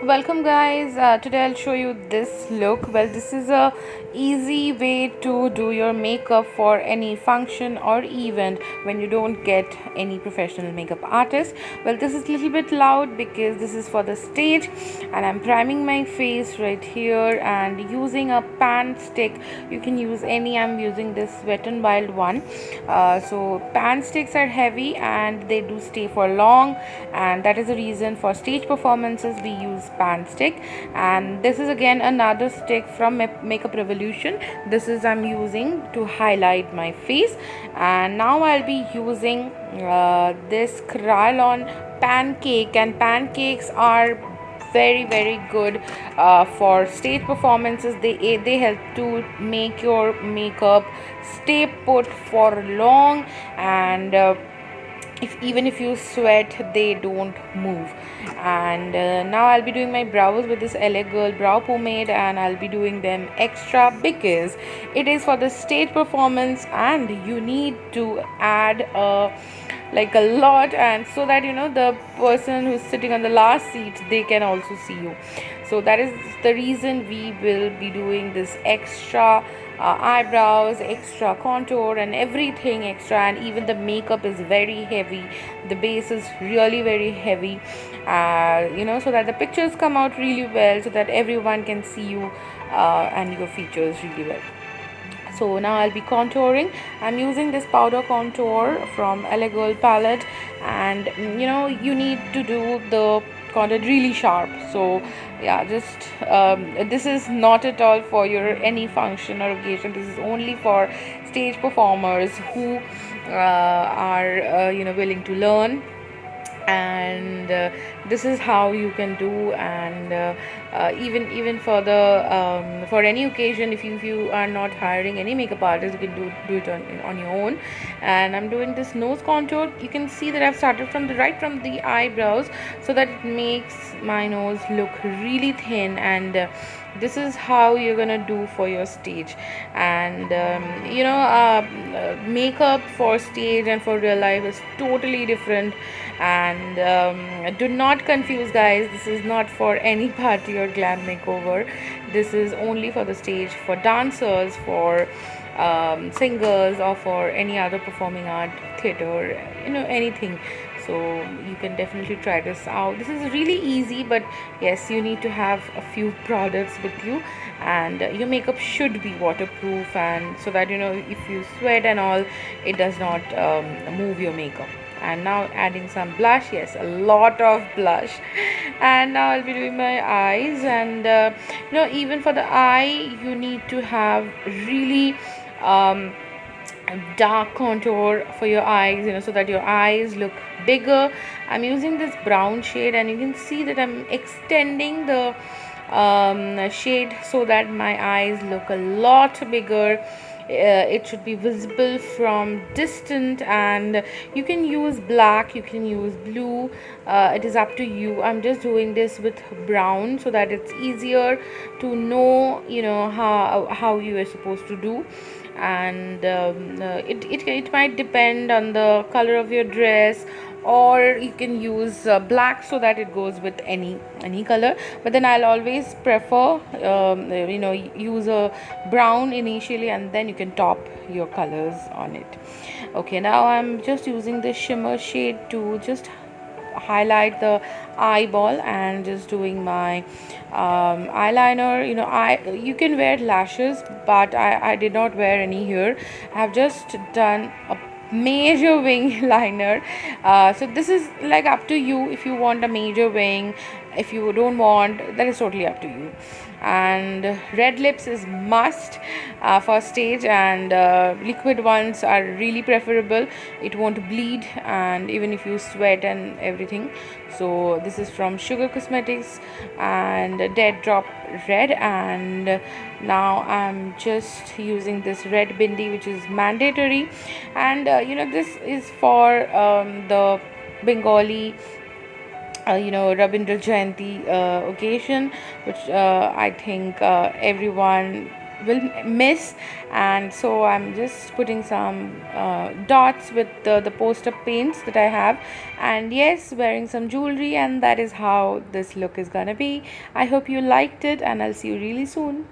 Welcome guys. Today I'll show you this look. Well, this is a easy way to do your makeup for any function or event when you don't get any professional makeup artist. Well, this is a little bit loud because this is for the stage, and I'm priming my face right here and using a pan stick. You can use any. I'm using this Wet n Wild one. So pan sticks are heavy and they do stay for long, and that is the reason for stage performances we use pan stick. And this is again another stick from Makeup Revolution. This is I'm using to highlight my face. And now I'll be using this Krylon pancake, and pancakes are very good for stage performances. They help to make your makeup stay put for long, and even if you sweat, they don't move. And now I'll be doing my brows with this LA Girl brow pomade, and I'll be doing them extra because it is for the stage performance and you need to add a lot, and so that the person who's sitting on the last seat, they can also see you. So that is the reason we will be doing this extra eyebrows, extra contour, and everything extra. And even the makeup is very heavy, the base is really very heavy, so that the pictures come out really well, so that everyone can see you and your features really well. So now I'll be contouring. I'm using this powder contour from LA Girl palette, and you need to do the contour really sharp. So yeah, just this is not at all for your any function or occasion. This is only for stage performers who are willing to learn. And this is how you can do. And even for the for any occasion, if you are not hiring any makeup artist, you can do it on your own. And I'm doing this nose contour. You can see that I've started from the eyebrows, so that it makes my nose look really thin. And this is how you're gonna do for your stage. And makeup for stage and for real life is totally different. And do not confuse, guys, this is not for any party or glam makeover. This is only for the stage, for dancers, for singers, or for any other performing art, theater, anything. So you can definitely try this out. This is really easy, but yes, you need to have a few products with you, and your makeup should be waterproof, and so that if you sweat and all, it does not move your makeup. And now adding some blush. Yes, a lot of blush. And now I'll be doing my eyes. And even for the eye, you need to have really dark contour for your eyes, so that your eyes look bigger. I'm using this brown shade, and you can see that I'm extending the shade so that my eyes look a lot bigger. It should be visible from distant, and you can use black, you can use blue, it is up to you. I'm just doing this with brown so that it's easier to know how you are supposed to do. And it might depend on the color of your dress, or you can use black so that it goes with any color. But then I'll always prefer use a brown initially, and then you can top your colors on it. Okay, now I'm just using the shimmer shade to just highlight the eyeball, and just doing my eyeliner. You can wear lashes, but I did not wear any here. I have just done a major wing liner. So this is like up to you. If you want a major wing, if you don't want, that is totally up to you. And red lips is must for stage, and liquid ones are really preferable. It won't bleed, and even if you sweat and everything. So this is from Sugar Cosmetics, and Dead Drop Red. And now I'm just using this red bindi, which is mandatory. And this is for the Bengali Rabindra Jayanti occasion, which I think everyone will miss. And so I'm just putting some dots with the poster paints that I have, and yes, wearing some jewelry, and that is how this look is gonna be. I hope you liked it, and I'll see you really soon.